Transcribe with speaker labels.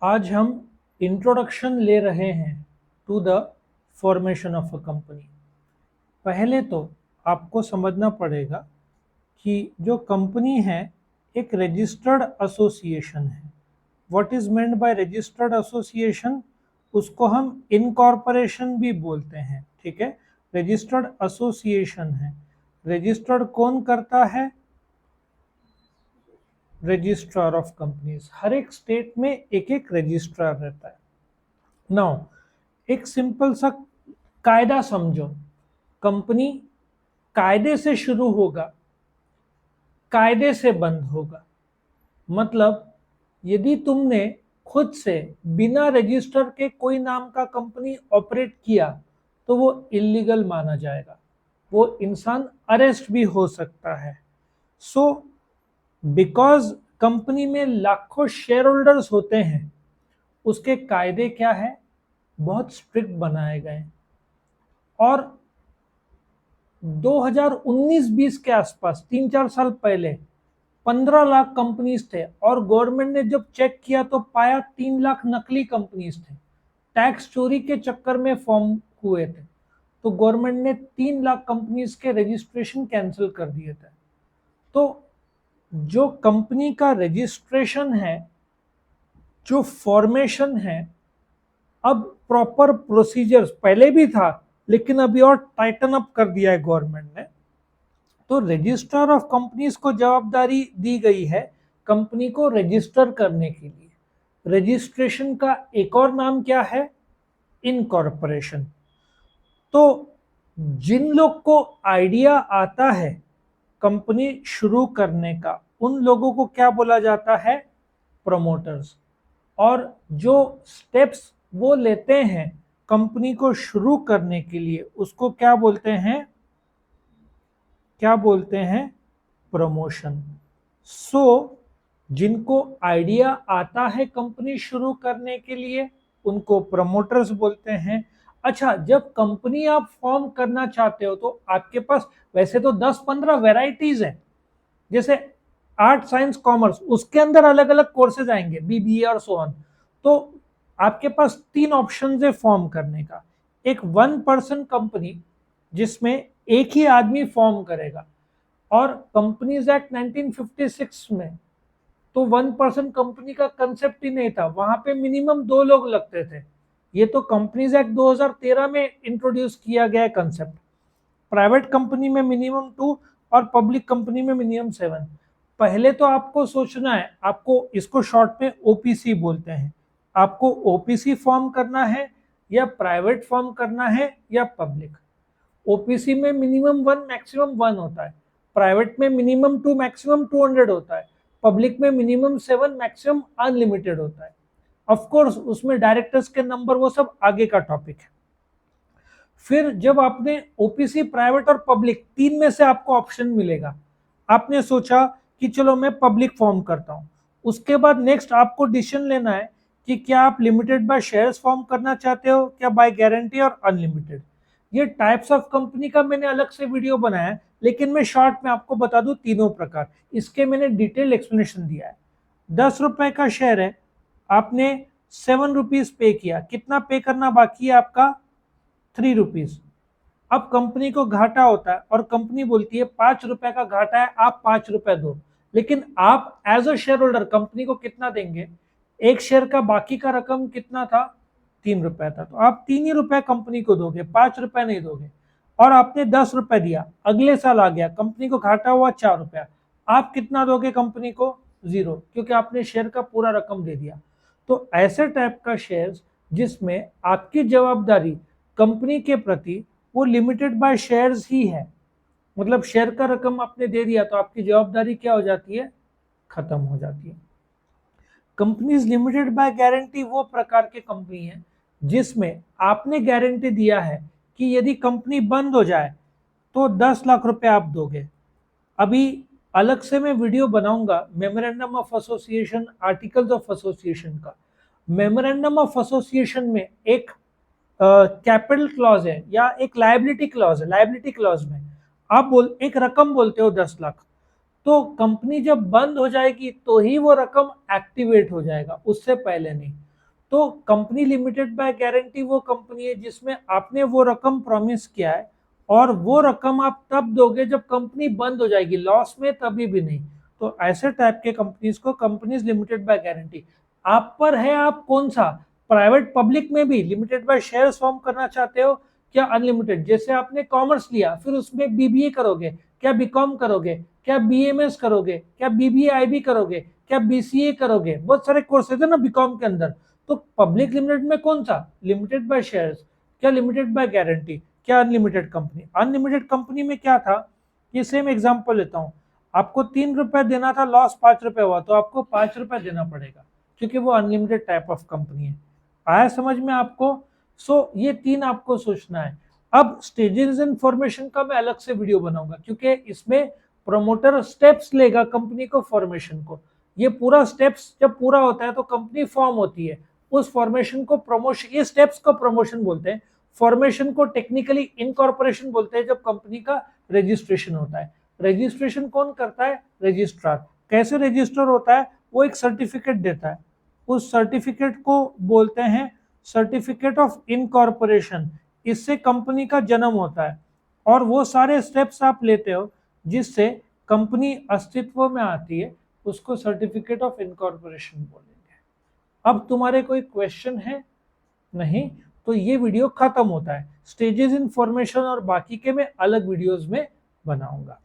Speaker 1: आज हम इंट्रोडक्शन ले रहे हैं to the formation of a company. पहले तो आपको समझना पड़ेगा कि जो कंपनी है एक रजिस्टर्ड एसोसिएशन है। What is meant by registered association? उसको हम इनकॉर्पोरेशन भी बोलते हैं। ठीक है, रजिस्टर्ड एसोसिएशन है। रजिस्टर्ड कौन करता है? Registrar of companies. हर एक स्टेट में एक एक रजिस्ट्रार रहता है। नाउ एक सिंपल सा कायदा समझो। कंपनी कायदे से शुरू होगा, कायदे से बंद होगा। मतलब यदि तुमने खुद से बिना रजिस्टर के कोई नाम का कंपनी ऑपरेट किया तो वो इलीगल माना जाएगा, वो इंसान अरेस्ट भी हो सकता है। सो बिकॉज कंपनी में लाखों शेयर होल्डर्स होते हैं, उसके कायदे क्या है? बहुत स्ट्रिक्ट बनाए गए। और 2019-20 के आसपास 3-4 साल पहले 15 लाख कंपनीज थे और गवर्नमेंट ने जब चेक किया तो पाया 3 लाख नकली कंपनीज थे, टैक्स चोरी के चक्कर में फॉर्म हुए थे। तो गवर्नमेंट ने 3 लाख कंपनीज के रजिस्ट्रेशन कैंसिल कर दिए थे। तो जो कंपनी का रजिस्ट्रेशन है, जो फॉर्मेशन है, अब प्रॉपर प्रोसीजर्स पहले भी था लेकिन अभी और टाइटन अप कर दिया है गवर्नमेंट ने। तो रजिस्ट्रार ऑफ कंपनीज को जवाबदारी दी गई है कंपनी को रजिस्टर करने के लिए। रजिस्ट्रेशन का एक और नाम क्या है? इनकॉर्पोरेशन। तो जिन लोग को आइडिया आता है कंपनी शुरू करने का, उन लोगों को क्या बोला जाता है? प्रमोटर्स। और जो स्टेप्स वो लेते हैं कंपनी को शुरू करने के लिए, उसको क्या बोलते हैं? क्या बोलते हैं? प्रमोशन। सो जिनको आइडिया आता है कंपनी शुरू करने के लिए, उनको प्रमोटर्स बोलते हैं। अच्छा, जब कंपनी आप फॉर्म करना चाहते हो तो आपके पास वैसे तो 10-15 वेराइटीज है। जैसे आर्ट, साइंस, कॉमर्स, उसके अंदर अलग अलग कोर्सेज आएंगे, बीबीए और सो ऑन। तो आपके पास 3 ऑप्शन है फॉर्म करने का। एक 1 पर्सन कंपनी जिसमें एक ही आदमी फॉर्म करेगा, और कंपनीज एक्ट 1956 में तो 1 पर्सन कंपनी का कंसेप्ट ही नहीं था, वहां पे मिनिमम 2 लोग लगते थे। ये तो कंपनीज एक्ट 2013 में इंट्रोड्यूस किया गया कंसेप्ट। प्राइवेट कंपनी में मिनिमम 2 और पब्लिक कंपनी में मिनिमम 7। पहले तो आपको सोचना है, आपको इसको शॉर्ट में ओपीसी बोलते हैं, आपको ओपीसी फॉर्म करना है या प्राइवेट फॉर्म करना है या पब्लिक। ओपीसी में मिनिमम 1 मैक्सिमम 1 होता है, प्राइवेट में मिनिमम 2 मैक्सिमम 200 होता है, पब्लिक में मिनिमम 7 मैक्सिमम अनलिमिटेड होता है। ऑफ कोर्स उसमें डायरेक्टर्स के नंबर वो सब आगे का टॉपिक है। फिर जब आपने ओपीसी, प्राइवेट और पब्लिक 3 में से आपको ऑप्शन मिलेगा, आपने सोचा कि चलो मैं पब्लिक फॉर्म करता हूं। उसके बाद नेक्स्ट आपको डिसीजन लेना है कि क्या आप लिमिटेड बाय शेयर्स फॉर्म करना चाहते हो, क्या बाय गारंटी और अनलिमिटेड। ये टाइप्स ऑफ कंपनी का मैंने अलग से वीडियो बनाया है, लेकिन मैं शॉर्ट में आपको बता दूं तीनों प्रकार। इसके मैंने डिटेल एक्सप्लेनेशन दिया है। 10 रुपए का शेयर है, आपने 7 रुपीज पे किया, कितना पे करना बाकी है आपका? 3 रुपीज। अब कंपनी को घाटा होता है और कंपनी बोलती है 5 रुपए का घाटा है, आप 5 रुपए दो। लेकिन आप as a share holder company को कितना देंगे? एक शेयर का बाकी का रकम कितना था? 3 रुपए था, तो आप 3 ही रुपए कंपनी को दोगे, 5 रुपए नहीं दोगे। और आपने 10 रुपए दिया, अगले साल आ गया, कंपनी को घाटा हुआ 4 रुपया, आप कितना दोगे कंपनी को? 0, क्योंकि आपने शेयर का पूरा रकम दे दिया। तो ऐसे टाइप का शेयर जिसमें आपकी जवाबदारी कंपनी के प्रति वो लिमिटेड बाय शेयर्स ही है, मतलब शेयर का रकम आपने दे दिया तो आपकी जवाबदारी क्या हो जाती है? खत्म हो जाती है। कंपनीज लिमिटेड बाय गारंटी वो प्रकार की कंपनी है जिसमें आपने गारंटी दिया है कि यदि कंपनी बंद हो जाए तो 10 लाख रुपए आप दोगे। अभी अलग से मैं वीडियो बनाऊंगा memorandum of association, articles of association का। मेमोरेंडम ऑफ एसोसिएशन में एक कैपिटल क्लॉज है या एक लायबिलिटी क्लॉज है। लायबिलिटी क्लॉज में आप एक रकम बोलते हो 10 लाख, तो कंपनी जब बंद हो जाएगी तो ही वो रकम एक्टिवेट हो जाएगा, उससे पहले नहीं। तो कंपनी लिमिटेड बाय गारंटी वो कंपनी है जिसमें आपने वो रकम प्रॉमिस किया है और वो रकम आप तब दोगे जब कंपनी बंद हो जाएगी, लॉस में तभी भी नहीं। तो ऐसे टाइप के कंपनीज को कंपनीज लिमिटेड बाय गारंटी। आप पर है, आप कौन सा प्राइवेट पब्लिक में भी लिमिटेड बाय शेयर्स फॉर्म करना चाहते हो क्या अनलिमिटेड? जैसे आपने कॉमर्स लिया फिर उसमें बीबीए करोगे, क्या बीकॉम करोगे, क्या बीएमएस करोगे, क्या बीबीआईबी करोगे, क्या बीसीए करोगे, बहुत सारे कोर्सेज है ना बीकॉम के अंदर। तो पब्लिक लिमिटेड में कौन सा? लिमिटेड बाय शेयर्स, क्या लिमिटेड बाय गारंटी, क्या अनलिमिटेड कंपनी। अनलिमिटेड कंपनी में क्या था, ये सेम एग्जांपल लेता हूं, आपको 3 रुपए देना था, लॉस 5 रुपए हुआ तो आपको 5 रुपए देना पड़ेगा, क्योंकि वो अनलिमिटेड टाइप ऑफ कंपनी है। आया समझ में आपको? ये तीन आपको सोचना है। अब स्टेजेस इन फॉर्मेशन का मैं अलग से वीडियो बनाऊंगा, क्योंकि इसमें प्रमोटर स्टेप्स लेगा कंपनी को फॉर्मेशन को। ये पूरा स्टेप्स जब पूरा होता है तो कंपनी फॉर्म होती है, उस फॉर्मेशन को प्रमोशन, ये स्टेप्स को प्रमोशन बोलते हैं, फॉर्मेशन को टेक्निकली इनकॉर्पोरेशन बोलते हैं जब कंपनी का रजिस्ट्रेशन होता है। रजिस्ट्रेशन कौन करता है? रजिस्ट्रार। कैसे रजिस्टर होता है? वो एक सर्टिफिकेट देता है, उस सर्टिफिकेट को बोलते हैं सर्टिफिकेट ऑफ इनकॉर्पोरेशन। इससे कंपनी का जन्म होता है और वो सारे स्टेप्स आप लेते हो जिससे कंपनी अस्तित्व में आती है, उसको सर्टिफिकेट ऑफ इनकॉर्पोरेशन बोलेंगे। अब तुम्हारे कोई क्वेश्चन है? नहीं? तो ये वीडियो खत्म होता है। स्टेजेस इन फॉर्मेशन और बाकी के मैं अलग वीडियोस में बनाऊंगा।